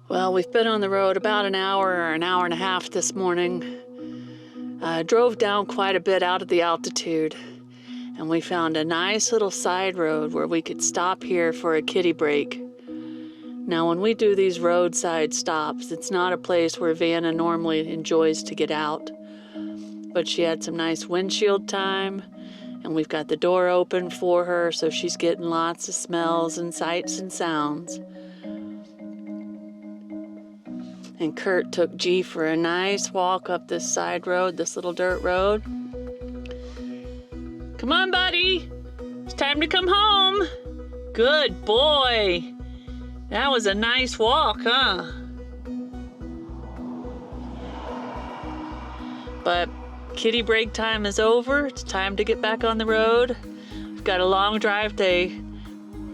Well, we've been on the road about an hour or an hour and a half this morning. Drove down quite a bit out of the altitude, and we found a nice little side road where we could stop here for a kiddie break. Now, when we do these roadside stops, it's not a place where Vanna normally enjoys to get out, but she had some nice windshield time, and we've got the door open for her, so she's getting lots of smells and sights and sounds. And Curt took G for a nice walk up this side road, this little dirt road. Come on, buddy. It's time to come home. Good boy. That was a nice walk, huh? But kiddie break time is over. It's time to get back on the road. We've got a long drive day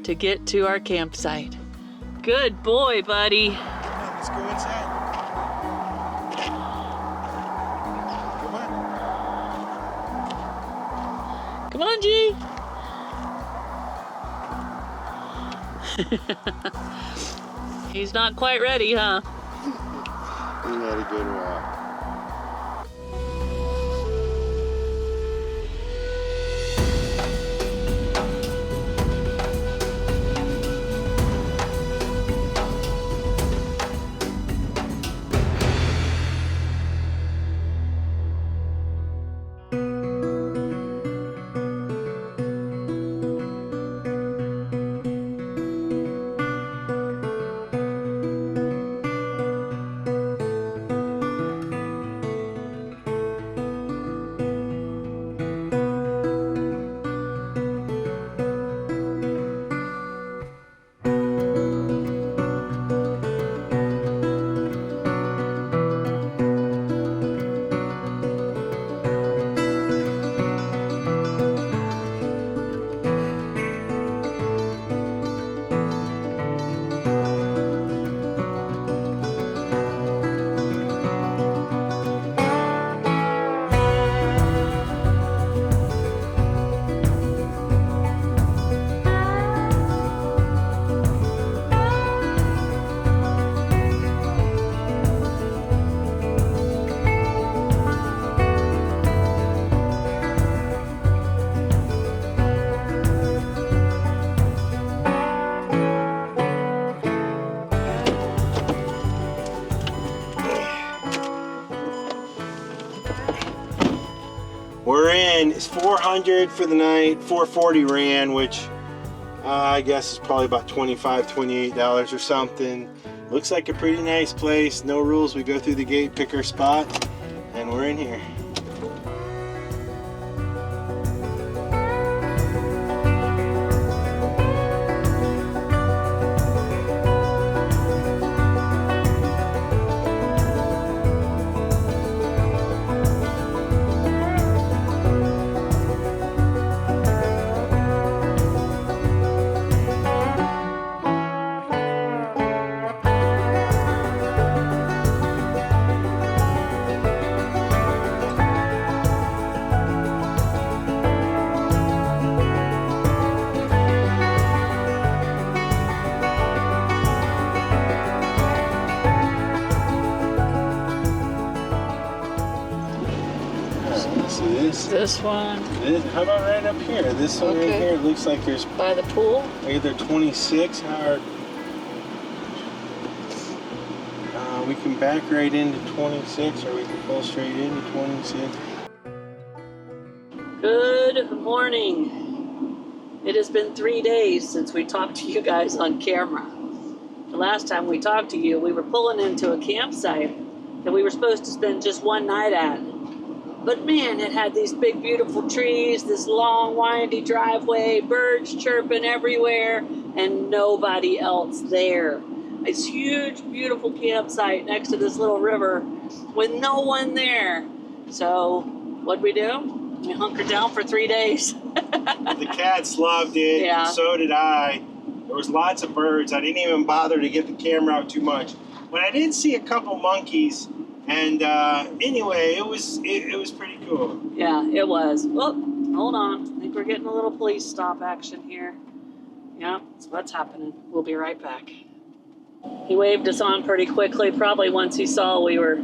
to get to our campsite. Good boy, buddy. Let's go inside. Come on. Come on, G. He's not quite ready, huh? We had a good walk. We're in. It's 400 for the night. 440 ran, which I guess is probably about $25, $28 or something. Looks like a pretty nice place. No rules. We go through the gate, pick our spot, and we're in here. This one. How about right up here? This one right here, it looks like there's by the pool. Either 26 or we can back right into 26 or we can pull straight into 26. Good morning. It has been 3 days since we talked to you guys on camera. The last time we talked to you, we were pulling into a campsite that we were supposed to spend just one night at. But man, it had these big, beautiful trees, this long, windy driveway, birds chirping everywhere, and nobody else there. This huge, beautiful campsite next to this little river with no one there. So what'd we do? We hunkered down for 3 days. The cats loved it, Yeah. and so did I. There was lots of birds. I didn't even bother to get the camera out too much. But I did see a couple monkeys. And anyway, it was pretty cool. Yeah, it was. Well, hold on. I think we're getting a little police stop action here. Yeah, that's what's happening. We'll be right back. He waved us on pretty quickly, probably once he saw we were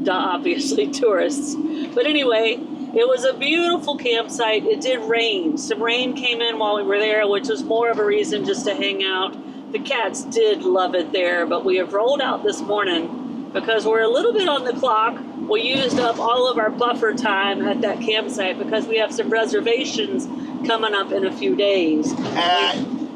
obviously tourists. But anyway, it was a beautiful campsite. It did rain. Some rain came in while we were there, which was more of a reason just to hang out. The cats did love it there, but we have rolled out this morning because we're a little bit on the clock. We used up all of our buffer time at that campsite because we have some reservations coming up in a few days.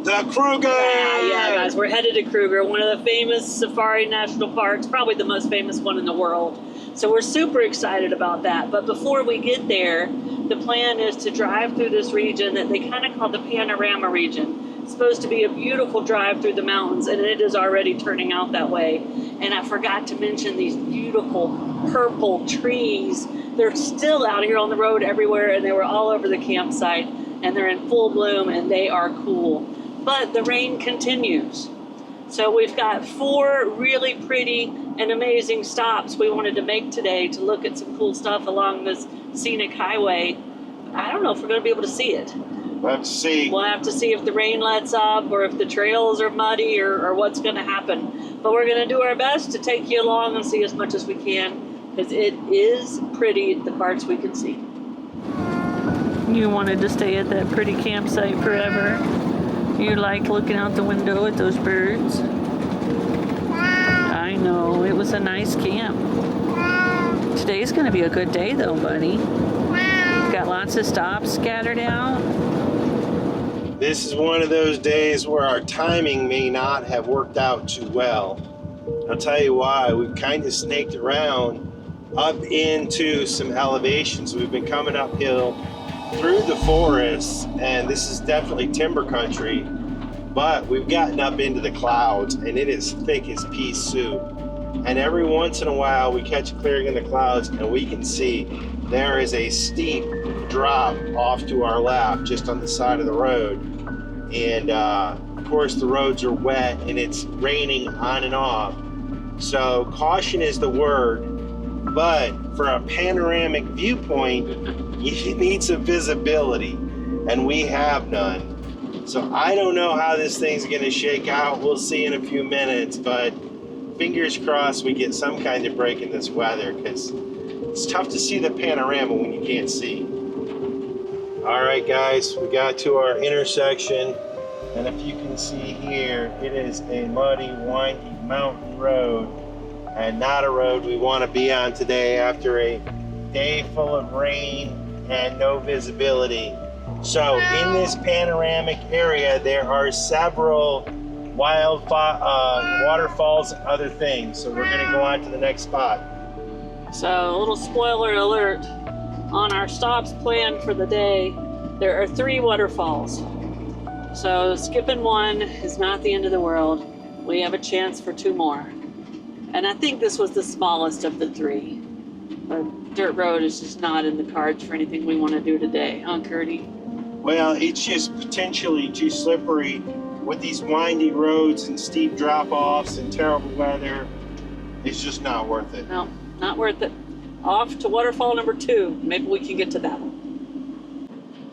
The Kruger! Yeah, guys, we're headed to Kruger, one of the famous safari national parks, probably the most famous one in the world. So we're super excited about that. But before we get there, the plan is to drive through this region that they kind of call the Panorama Region. It's supposed to be a beautiful drive through the mountains, and it is already turning out that way. And I forgot to mention these beautiful purple trees. They're still out here on the road everywhere, and they were all over the campsite, and they're in full bloom, and they are cool. But the rain continues. So we've got 4 really pretty and amazing stops we wanted to make today to look at some cool stuff along this scenic highway. I don't know if we're going to be able to see it. We'll have to see. We'll have to see if the rain lets up or if the trails are muddy or what's going to happen. But we're going to do our best to take you along and see as much as we can because it is pretty, the parts we can see. You wanted to stay at that pretty campsite forever. You like looking out the window at those birds. I know, it was a nice camp. Today's going to be a good day though, buddy. Got lots of stops scattered out. This is one of those days where our timing may not have worked out too well. I'll tell you why. We've kind of snaked around up into some elevations. We've been coming uphill through the forests, and this is definitely timber country, but we've gotten up into the clouds, and it is thick as pea soup. And every once in a while, we catch a clearing in the clouds, and we can see there is a steep drop off to our left, just on the side of the road. And of course, the roads are wet, and it's raining on and off. So caution is the word, but for a panoramic viewpoint, you need some visibility, and we have none. So I don't know how this thing's going to shake out. We'll see in a few minutes, but fingers crossed we get some kind of break in this weather, because it's tough to see the panorama when you can't see. All right, guys, we got to our intersection, and if you can see here, it is a muddy, windy mountain road, and not a road we want to be on today after a day full of rain and no visibility. So in this panoramic area, there are several waterfalls and other things. So we're going to go on to the next spot. So a little spoiler alert, on our stops planned for the day, there are 3 waterfalls. So skipping one is not the end of the world. We have a chance for 2 more. And I think this was the smallest of the 3. But dirt road is just not in the cards for anything we want to do today, huh, Curdy? Well, it's just potentially too slippery with these windy roads and steep drop-offs and terrible weather. It's just not worth it. No, not worth it. Off to waterfall number 2. Maybe we can get to that one.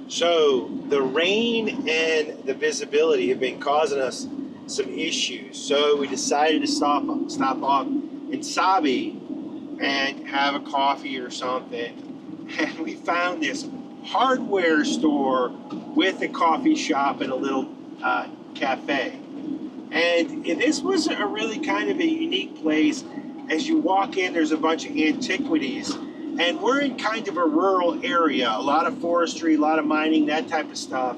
So the rain and the visibility have been causing us some issues. So we decided to stop off in Sabie and have a coffee or something. And we found this hardware store with a coffee shop and a little cafe. And this was a really kind of a unique place. As you walk in, there's a bunch of antiquities. And we're in kind of a rural area, a lot of forestry, a lot of mining, that type of stuff.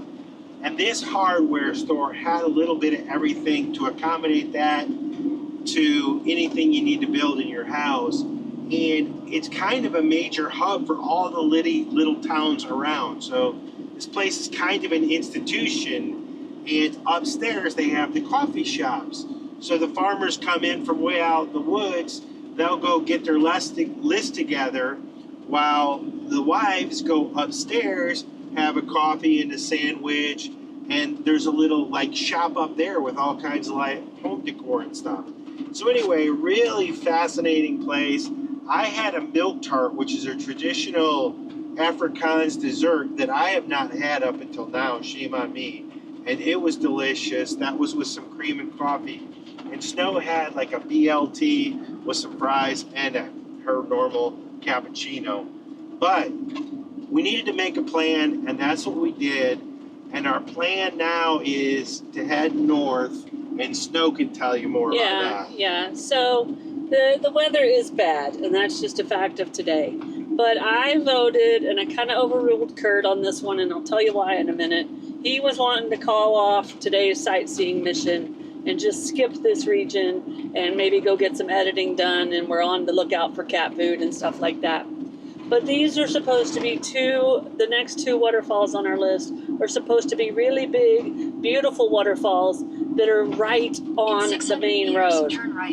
And this hardware store had a little bit of everything to accommodate that to anything you need to build in your house. And it's kind of a major hub for all the little towns around. So this place is kind of an institution. And upstairs they have the coffee shops. So the farmers come in from way out in the woods, they'll go get their list together while the wives go upstairs, have a coffee and a sandwich, and there's a little like shop up there with all kinds of like home decor and stuff. So anyway, really fascinating place. I had a milk tart, which is a traditional Afrikaans dessert that I have not had up until now, shame on me. And it was delicious. That was with some cream and coffee. and Snow had like a BLT with some fries and her normal cappuccino. But we needed to make a plan, and that's what we did. And our plan now is to head north, and Snow can tell you more about that. Yeah. So the weather is bad, and that's just a fact of today. But I voted, and I kind of overruled Curt on this one, and I'll tell you why in a minute. He was wanting to call off today's sightseeing mission and just skip this region and maybe go get some editing done, and we're on the lookout for cat food and stuff like that. But these are supposed to be the next two waterfalls on our list are supposed to be really big, beautiful waterfalls that are right on the main road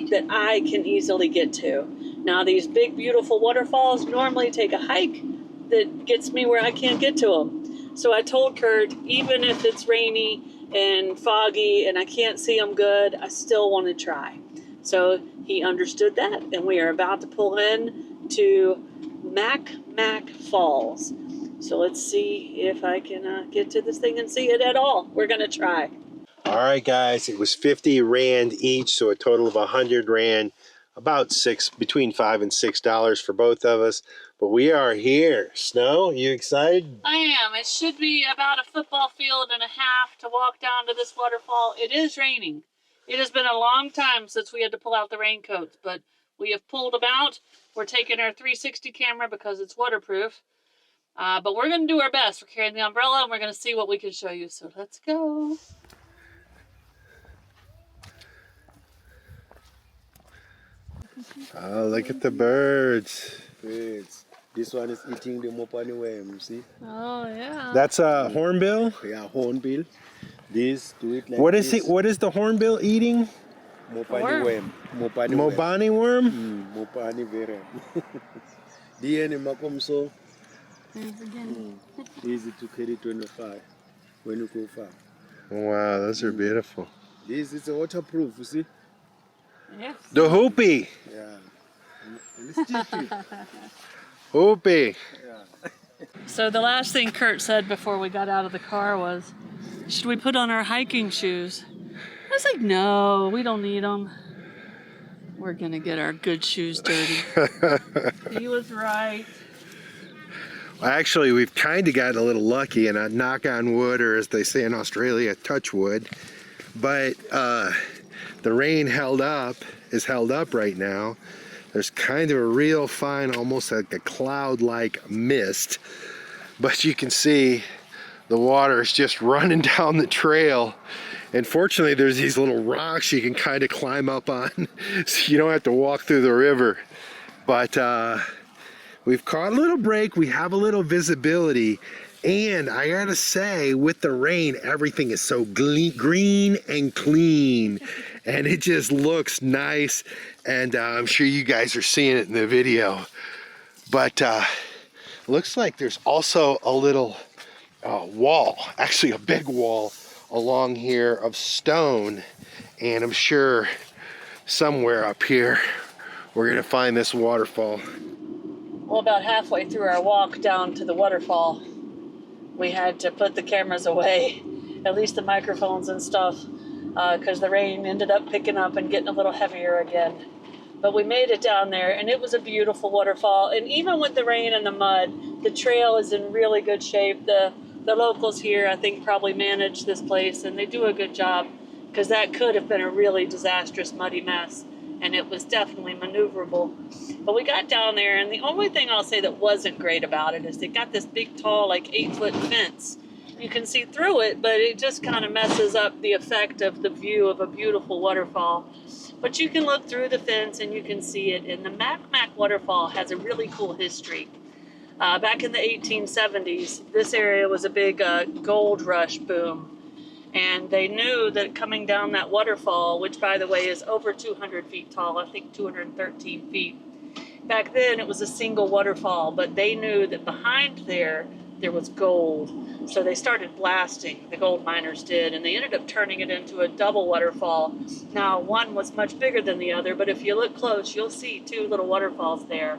that I can easily get to. Now, these big, beautiful waterfalls normally take a hike that gets me where I can't get to them. So I told Curt, even if it's rainy and foggy and I can't see them good, I still want to try. So he understood that, and we are about to pull in to Mac Falls. So let's see if I can get to this thing and see it at all. We're going to try. All right, guys, it was 50 Rand each, so a total of 100 Rand, about between $5 and $6 for both of us. But we are here. Snow, you excited? I am. It should be about a football field and a half to walk down to this waterfall. It is raining. It has been a long time since we had to pull out the raincoats, but we have pulled them out. We're taking our 360 camera because it's waterproof. But we're going to do our best. We're carrying the umbrella, and we're going to see what we can show you. So let's go. Oh, look at the birds. Birds. This one is eating the mopani worm, see? Oh, yeah. That's a hornbill? Yeah, hornbill. This, do it like What is this. what is the hornbell eating? Mopani worm. Mopani worm. Mobani worm? Mopani worm. Di ni makomso. Easy to carry 25 when you go far. Wow, those are beautiful. This is waterproof, you see? Yes. The hoopy. Yeah. And it's cheeky. Hoopy. Yeah. So the last thing Curt said before we got out of the car was, should we put on our hiking shoes? I was like, no, we don't need them. We're going to get our good shoes dirty. He was right. Actually, we've kind of gotten a little lucky, and I knock on wood, or as they say in Australia, touch wood. But the rain is held up right now. There's kind of a real fine, almost like a cloud-like mist. But you can see the water is just running down the trail. And fortunately, there's these little rocks you can kind of climb up on, so you don't have to walk through the river. But we've caught a little break. We have a little visibility. And I gotta say, with the rain, everything is so green and clean. And it just looks nice. And I'm sure you guys are seeing it in the video. But looks like there's also a little wall, actually a big wall along here of stone. And I'm sure somewhere up here, we're gonna find this waterfall. Well, about halfway through our walk down to the waterfall, we had to put the cameras away, at least the microphones and stuff, because the rain ended up picking up and getting a little heavier again. But we made it down there, and it was a beautiful waterfall. And even with the rain and the mud, the trail is in really good shape. The locals here, I think, probably manage this place, and they do a good job, because that could have been a really disastrous, muddy mess, and it was definitely maneuverable. But we got down there, and the only thing I'll say that wasn't great about it is they got this big, tall, like 8-foot fence. You can see through it, but it just kind of messes up the effect of the view of a beautiful waterfall. But you can look through the fence and you can see it. And the Mac waterfall has a really cool history. Back in the 1870s, this area was a big gold rush boom. And they knew that coming down that waterfall, which by the way is over 200 feet tall, I think 213 feet. Back then it was a single waterfall, but they knew that behind there was gold. So they started blasting, the gold miners did, and they ended up turning it into a double waterfall. Now one was much bigger than the other, but if you look close, you'll see two little waterfalls there.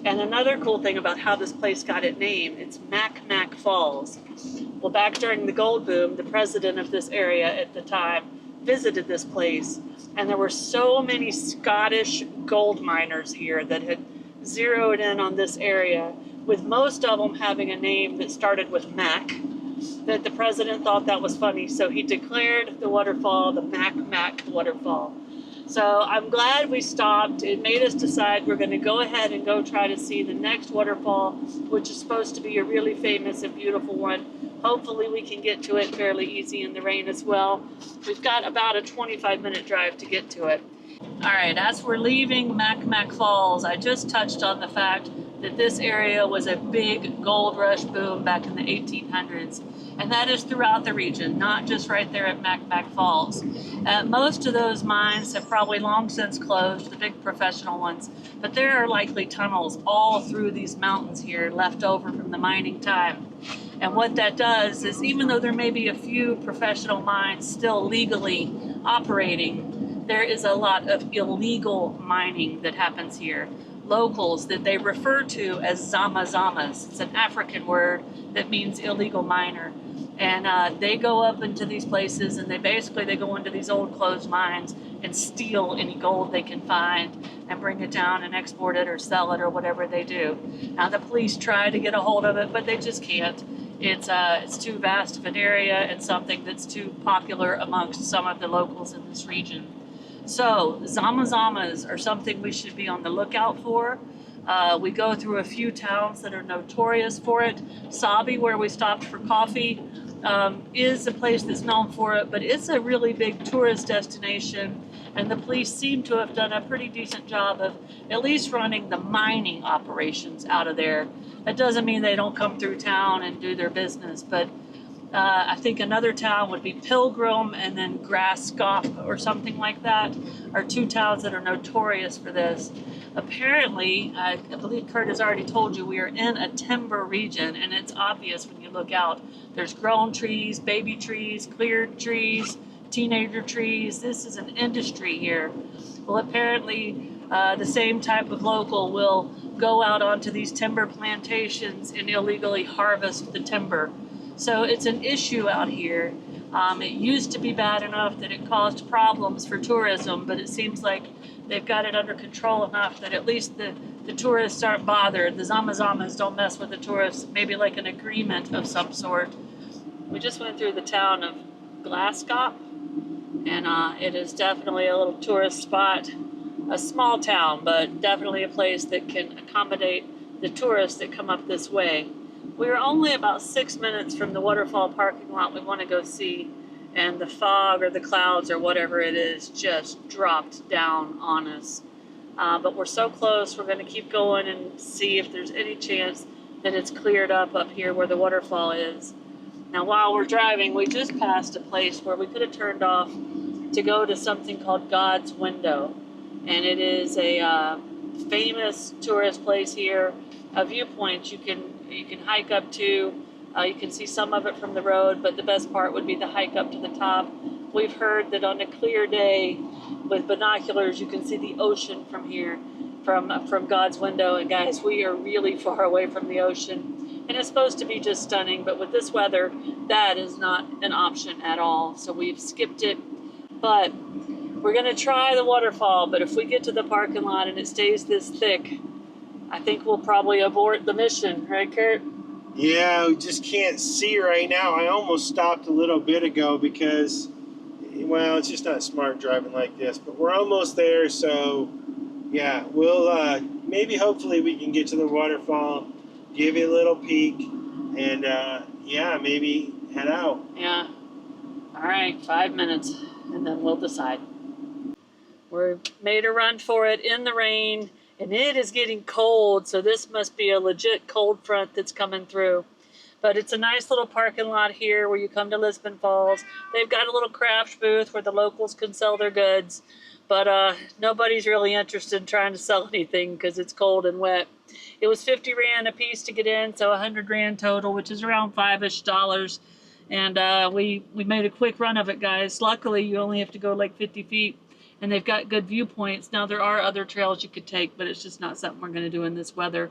And another cool thing about how this place got its name, it's Mac Falls. Well, back during the gold boom, the president of this area at the time visited this place, And there were so many Scottish gold miners here that had zeroed in on this area, with most of them having a name that started with Mac, that the president thought that was funny, so he declared the waterfall the Mac waterfall. So I'm glad we stopped. It made us decide we're going to go ahead and go try to see the next waterfall, which is supposed to be a really famous and beautiful one. Hopefully we can get to it fairly easy in the rain as well. We've got about a 25-minute drive to get to it. All right, as we're leaving Mac Falls, I just touched on the fact that this area was a big gold rush boom back in the 1800s. And that is throughout the region, not just right there at Mac Falls. Most of those mines have probably long since closed, the big professional ones, but there are likely tunnels all through these mountains here left over from the mining time. And what that does is, even though there may be a few professional mines still legally operating, there is a lot of illegal mining that happens here. Locals that they refer to as zama-zamas. It's an African word that means illegal miner. And they go up into these places and they go into these old closed mines and steal any gold they can find and bring it down and export it or sell it or whatever they do. Now the police try to get a hold of it, but they just can't. It's too vast of an area and something that's too popular amongst some of the locals in this region. So zama-zamas are something we should be on the lookout for. We go through a few towns that are notorious for it. Sabie, where we stopped for coffee, is a place that's known for it, but it's a really big tourist destination, and the police seem to have done a pretty decent job of at least running the mining operations out of there. That doesn't mean they don't come through town and do their business, but I think another town would be Pilgrim, and then Graskop or something like that are two towns that are notorious for this. Apparently, I believe Curt has already told you, we are in a timber region, and it's obvious when you look out. There's grown trees, baby trees, cleared trees, teenager trees. This is an industry here. Well, apparently the same type of local will go out onto these timber plantations and illegally harvest the timber. So it's an issue out here. It used to be bad enough that it caused problems for tourism, but it seems like they've got it under control enough that at least the tourists aren't bothered. The zama-zamas don't mess with the tourists, maybe like an agreement of some sort. We just went through the town of Glasgow, and it is definitely a little tourist spot. A small town, but definitely a place that can accommodate the tourists that come up this way. We were only about 6 minutes from the waterfall parking lot we want to go see, and the fog or the clouds or whatever it is just dropped down on us. But we're so close, we're going to keep going and see if there's any chance that it's cleared up here where the waterfall is. Now while we're driving, we just passed a place where we could have turned off to go to something called God's Window. And it is a famous tourist place here, a viewpoint you can hike up to. You can see some of it from the road, but the best part would be the hike up to the top. We've heard that on a clear day with binoculars you can see the ocean from here, from God's Window. And guys, we are really far away from the ocean, and it's supposed to be just stunning, but with this weather that is not an option at all, so we've skipped it. But we're gonna try the waterfall, but if we get to the parking lot and it stays this thick, I think we'll probably abort the mission, right, Curt? Yeah, we just can't see right now. I almost stopped a little bit ago because, well, it's just not smart driving like this, but we're almost there. So yeah, we'll maybe hopefully we can get to the waterfall, give it a little peek, and yeah, maybe head out. Yeah. All right, 5 minutes and then we'll decide. We're made a run for it in the rain, and it is getting cold, so this must be a legit cold front that's coming through. But it's a nice little parking lot here where you come to Lisbon Falls. They've got a little craft booth where the locals can sell their goods, but nobody's really interested in trying to sell anything because it's cold and wet. It was 50 Rand a piece to get in, so 100 Rand total, which is around $5-ish. And we made a quick run of it, guys. Luckily, you only have to go like 50 feet. And they've got good viewpoints. Now, there are other trails you could take, but it's just not something we're going to do in this weather.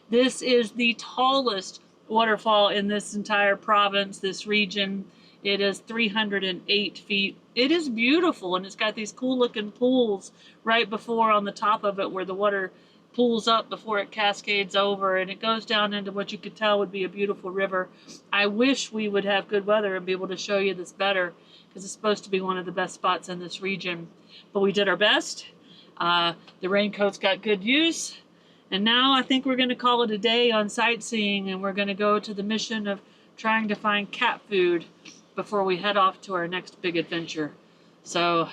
This is the tallest waterfall in this entire province, this region. It is 308 feet. It is beautiful, and it's got these cool looking pools right before on the top of it where the water pools up before it cascades over, and it goes down into what you could tell would be a beautiful river. I wish we would have good weather and be able to show you this better, because it's supposed to be one of the best spots in this region. But we did our best. The raincoats got good use. And now I think we're going to call it a day on sightseeing, and we're going to go to the mission of trying to find cat food before we head off to our next big adventure. So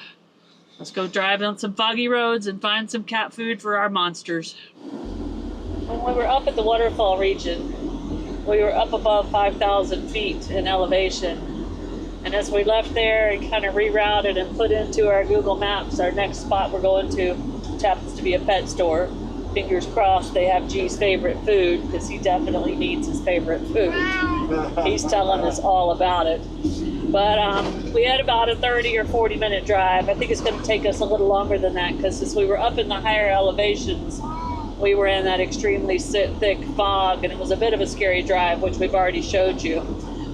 let's go drive on some foggy roads and find some cat food for our monsters. When we were up at the waterfall region, we were up above 5,000 feet in elevation. And as we left there and kind of rerouted and put into our Google Maps, our next spot we're going to, which happens to be a pet store. Fingers crossed they have G's favorite food, because he definitely needs his favorite food. He's telling us all about it. But we had about a 30 or 40 minute drive. I think it's going to take us a little longer than that, because as we were up in the higher elevations, we were in that extremely thick fog, and it was a bit of a scary drive, which we've already showed you.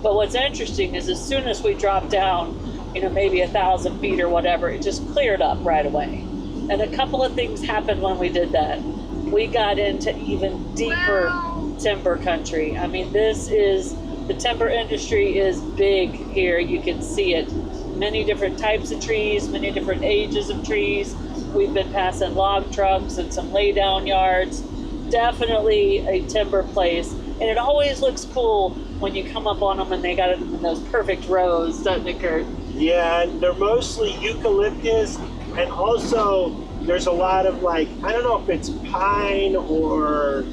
But what's interesting is as soon as we dropped down, maybe 1,000 feet or whatever, it just cleared up right away. And a couple of things happened when we did that. We got into even deeper timber country. I mean, the timber industry is big here. You can see it. Many different types of trees, many different ages of trees. We've been passing log trucks and some lay down yards. Definitely a timber place. And it always looks cool when you come up on them and they got it in those perfect rows, doesn't it, Curt? Yeah, they're mostly eucalyptus, and also there's a lot of I don't know if it's pine or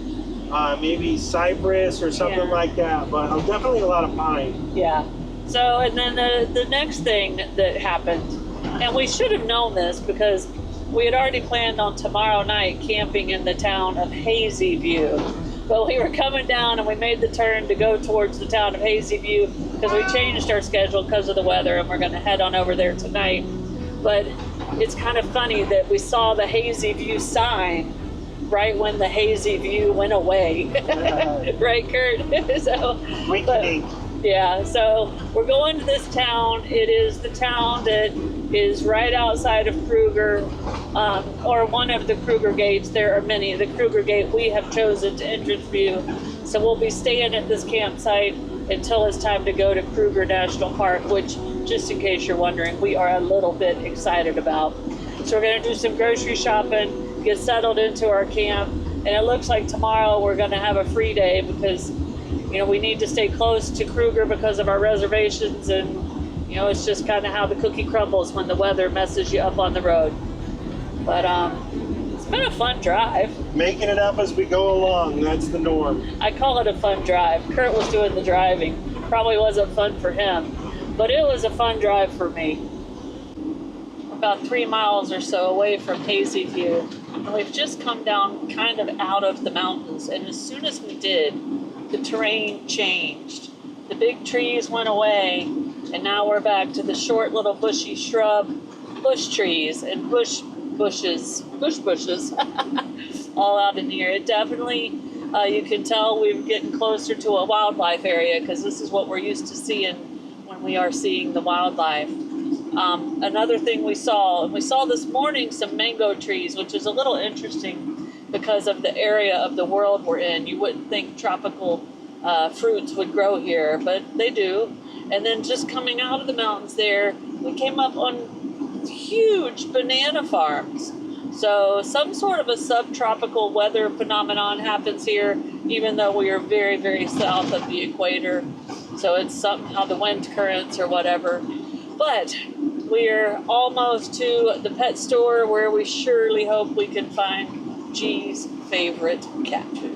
maybe cypress or something like that, but definitely a lot of pine. Yeah. So, and then the next thing that happened, and we should have known this because we had already planned on tomorrow night camping in the town of Hazyview. But we were coming down and we made the turn to go towards the town of Hazyview because we changed our schedule because of the weather, and we're going to head on over there tonight. But it's kind of funny that we saw the Hazyview sign right when the Hazyview went away. Right, Curt? Yeah, so we're going to this town. It is the town that is right outside of Kruger, or one of the Kruger gates. There are many. The Kruger gate we have chosen to entrance view. So we'll be staying at this campsite until it's time to go to Kruger National Park, which, just in case you're wondering, we are a little bit excited about. So we're going to do some grocery shopping, get settled into our camp, and it looks like tomorrow we're going to have a free day because we need to stay close to Kruger because of our reservations, and it's just kind of how the cookie crumbles when the weather messes you up on the road. But it's been a fun drive. Making it up as we go along, that's the norm. I call it a fun drive. Curt was doing the driving. Probably wasn't fun for him, but it was a fun drive for me. About 3 miles or so away from Hazyview, and we've just come down kind of out of the mountains, and as soon as we did, the terrain changed. The big trees went away, and now we're back to the short little bushy shrub, bush trees and bush bushes, all out in here. It definitely, you can tell we're getting closer to a wildlife area because this is what we're used to seeing when we are seeing the wildlife. Another thing we saw this morning some mango trees, which is a little interesting because of the area of the world we're in. You wouldn't think tropical fruits would grow here, but they do. And then just coming out of the mountains there, we came up on huge banana farms. So some sort of a subtropical weather phenomenon happens here, even though we are very, very south of the equator. So it's somehow the wind currents or whatever. But we're almost to the pet store where we surely hope we can find G's favorite cat food.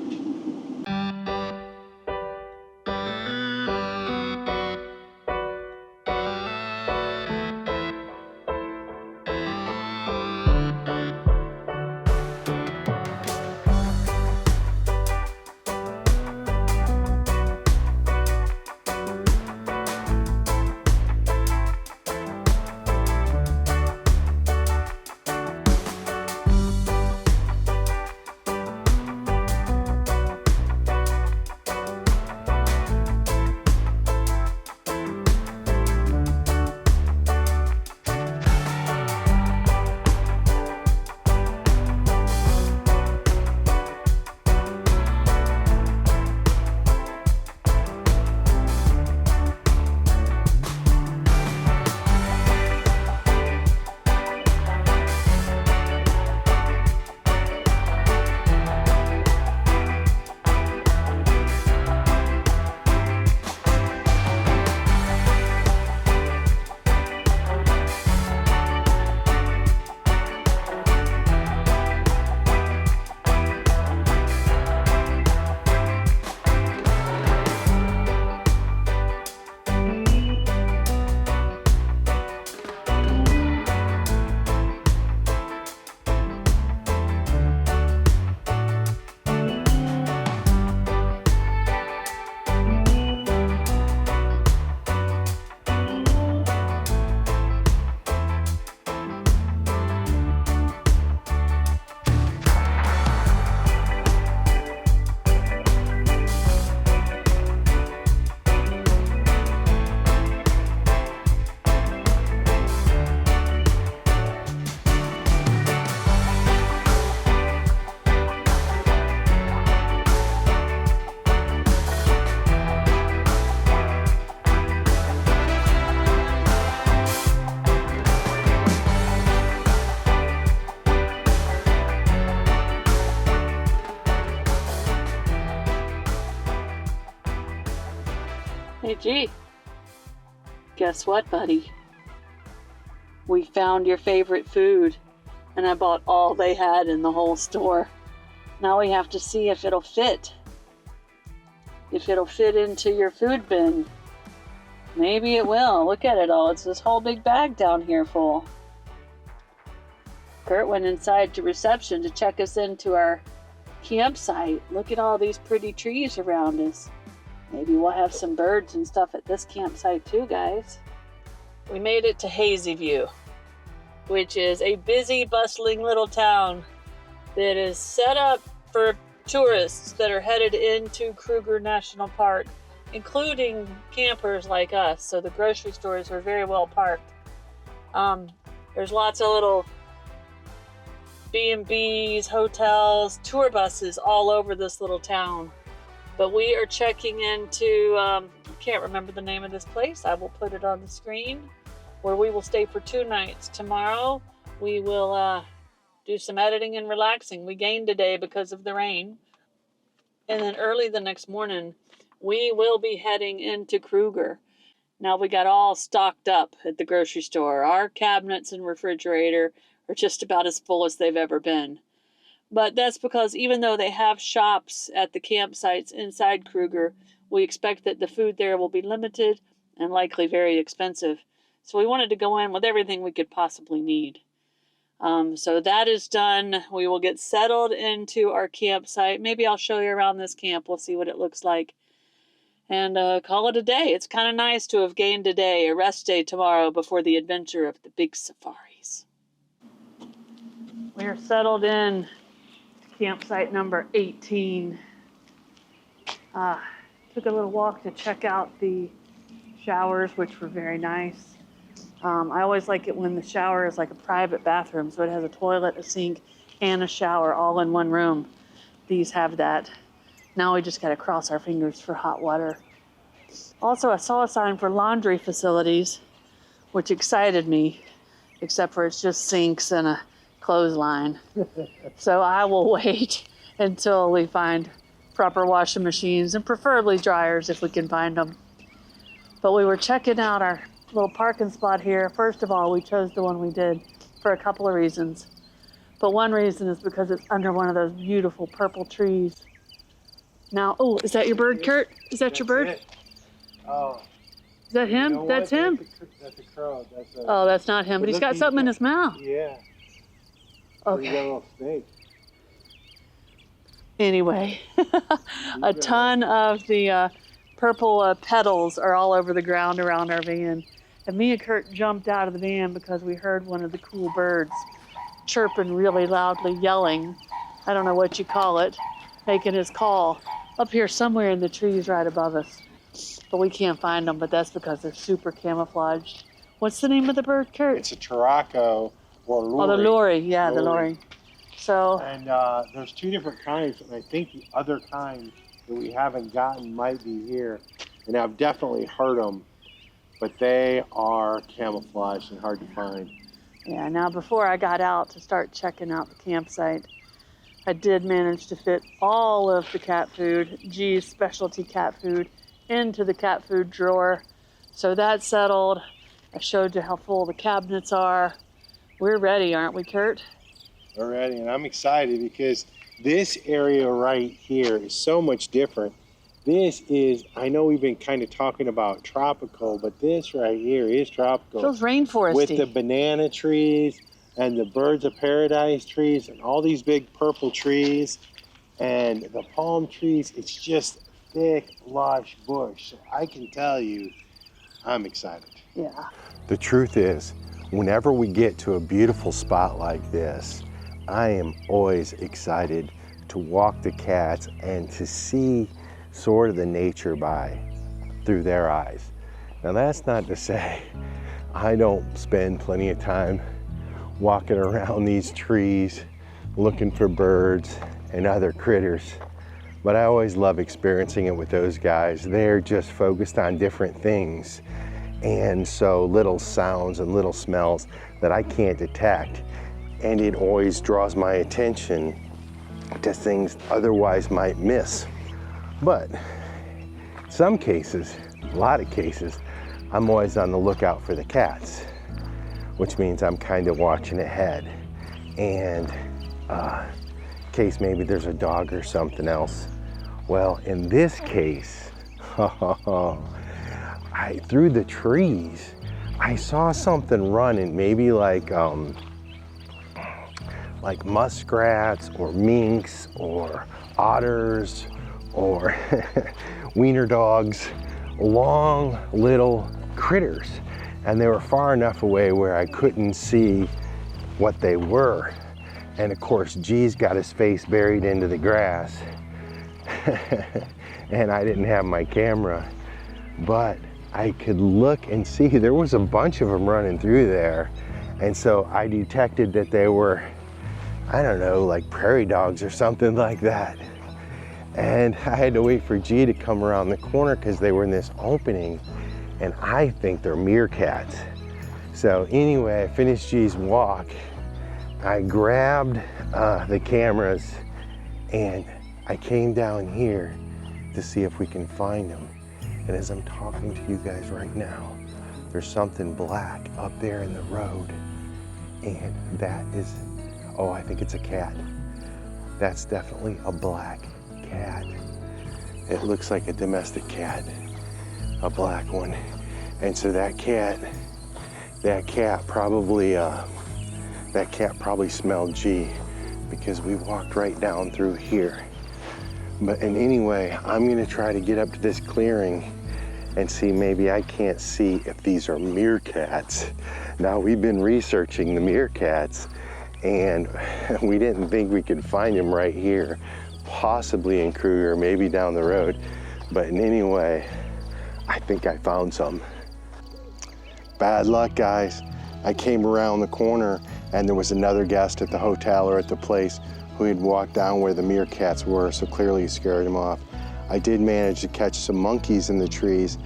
Hey, G. Guess what, buddy? We found your favorite food, and I bought all they had in the whole store. Now we have to see if it'll fit. If it'll fit into your food bin. Maybe it will. Look at it all. It's this whole big bag down here full. Curt went inside to reception to check us into our campsite. Look at all these pretty trees around us. Maybe we'll have some birds and stuff at this campsite too, guys. We made it to Hazyview, which is a busy, bustling little town that is set up for tourists that are headed into Kruger National Park, including campers like us. So the grocery stores are very well parked. There's lots of little B&Bs, hotels, tour buses all over this little town. But we are checking into, I can't remember the name of this place. I will put it on the screen, where we will stay for 2 nights. Tomorrow we will do some editing and relaxing. We gained a day because of the rain. And then early the next morning, we will be heading into Kruger. Now we got all stocked up at the grocery store. Our cabinets and refrigerator are just about as full as they've ever been. But that's because even though they have shops at the campsites inside Kruger, we expect that the food there will be limited and likely very expensive. So we wanted to go in with everything we could possibly need. So that is done. We will get settled into our campsite. Maybe I'll show you around this camp. We'll see what it looks like. And call it a day. It's kind of nice to have gained a day, a rest day tomorrow before the adventure of the big safaris. We are settled in to campsite number 18. Took a little walk to check out the showers, which were very nice. I always like it when the shower is like a private bathroom, so it has a toilet, a sink, and a shower all in one room. These have that. Now we just got to cross our fingers for hot water. Also, I saw a sign for laundry facilities, which excited me, except for it's just sinks and a clothesline. So I will wait until we find proper washing machines and preferably dryers if we can find them. But we were checking out our little parking spot here. First of all, we chose the one we did for a couple of reasons. But one reason is because it's under one of those beautiful purple trees. Now, oh, is that your bird, Curt? Is that your bird? It. Oh. Is that him? You know That's him? That's a crow. Oh, that's not him, but he's got something in his mouth. Yeah. Okay. He's got a little snake. Anyway, a ton of the purple petals are all over the ground around our van. And me and Curt jumped out of the van because we heard one of the cool birds chirping really loudly, yelling. I don't know what you call it, making his call up here somewhere in the trees right above us. But we can't find them, but that's because they're super camouflaged. What's the name of the bird, Curt? It's a Taraco or Lori. Oh, the Lori. Yeah, the Lori. So. And there's 2 different kinds, and I think the other kind that we haven't gotten might be here. And I've definitely heard them, but they are camouflaged and hard to find. Yeah, now before I got out to start checking out the campsite, I did manage to fit all of the cat food, G's specialty cat food, into the cat food drawer. So that's settled. I showed you how full the cabinets are. We're ready, aren't we, Curt? We're ready, and I'm excited because this area right here is so much different. This is, I know we've been kind of talking about tropical, but this right here is tropical. Feels rainforesty. With the banana trees and the birds of paradise trees and all these big purple trees and the palm trees. It's just thick, lush bush. So I can tell you, I'm excited. Yeah. The truth is, whenever we get to a beautiful spot like this, I am always excited to walk the cats and to see sort of the nature through their eyes. Now that's not to say I don't spend plenty of time walking around these trees looking for birds and other critters, but I always love experiencing it with those guys. They're just focused on different things, and so little sounds and little smells that I can't detect, and it always draws my attention to things otherwise might miss. But in some cases, a lot of cases, I'm always on the lookout for the cats, which means I'm kind of watching ahead. And in case maybe there's a dog or something else. Well, in this case, through the trees, I saw something running, maybe like muskrats or minks or otters or wiener dogs, long little critters. And they were far enough away where I couldn't see what they were. And of course, G's got his face buried into the grass. And I didn't have my camera, but I could look and see there was a bunch of them running through there. And so I detected that they were, I don't know, like prairie dogs or something like that. And I had to wait for G to come around the corner because they were in this opening, and I think they're meerkats. So anyway, I finished G's walk. I grabbed the cameras and I came down here to see if we can find them. And as I'm talking to you guys right now, there's something black up there in the road. And that is, oh, I think it's a cat. That's definitely a black cat. It looks like a domestic cat, a black one. And so that cat probably smelled G, because we walked right down through here. But anyway, I'm gonna try to get up to this clearing and see, maybe I can't see if these are meerkats. Now, we've been researching the meerkats and we didn't think we could find them right here, possibly in Kruger, maybe down the road. But anyway, I think I found some. Bad luck, guys. I came around the corner and there was another guest at the hotel or at the place who had walked down where the meerkats were, so clearly scared him off. I did manage to catch some monkeys in the trees,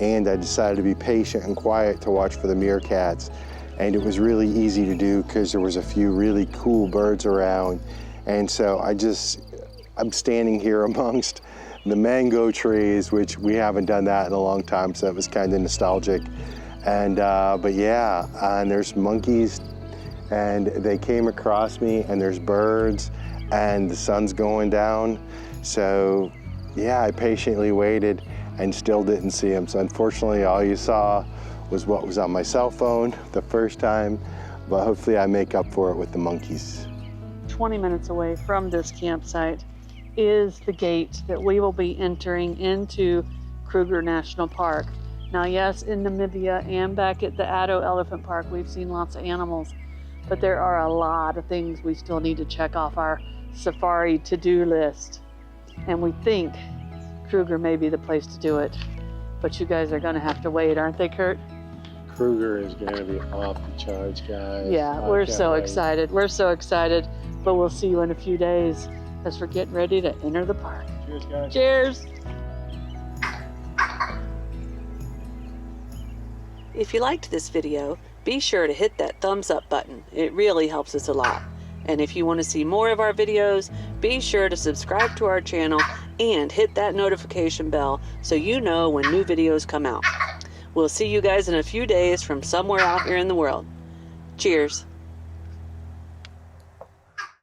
and I decided to be patient and quiet to watch for the meerkats. And it was really easy to do because there was a few really cool birds around. And so I'm standing here amongst the mango trees, which we haven't done that in a long time, so it was kind of nostalgic. And but yeah, and there's monkeys, and they came across me, and there's birds, and the sun's going down. So yeah, I patiently waited and still didn't see them. So unfortunately, all you saw was what was on my cell phone the first time, but hopefully I make up for it with the monkeys. 20 minutes away from this campsite is the gate that we will be entering into Kruger National Park. Now, yes, in Namibia and back at the Addo Elephant Park, we've seen lots of animals, but there are a lot of things we still need to check off our safari to-do list. And we think Kruger may be the place to do it. But you guys are gonna have to wait, aren't they, Kurt? Kruger is gonna be off the charts, guys. Yeah, we're so excited. We're so excited, but we'll see you in a few days as we're getting ready to enter the park. Cheers, guys. Cheers. If you liked this video, be sure to hit that thumbs up button. It really helps us a lot. And if you want to see more of our videos, be sure to subscribe to our channel and hit that notification bell so you know when new videos come out. We'll see you guys in a few days from somewhere out here in the world. Cheers.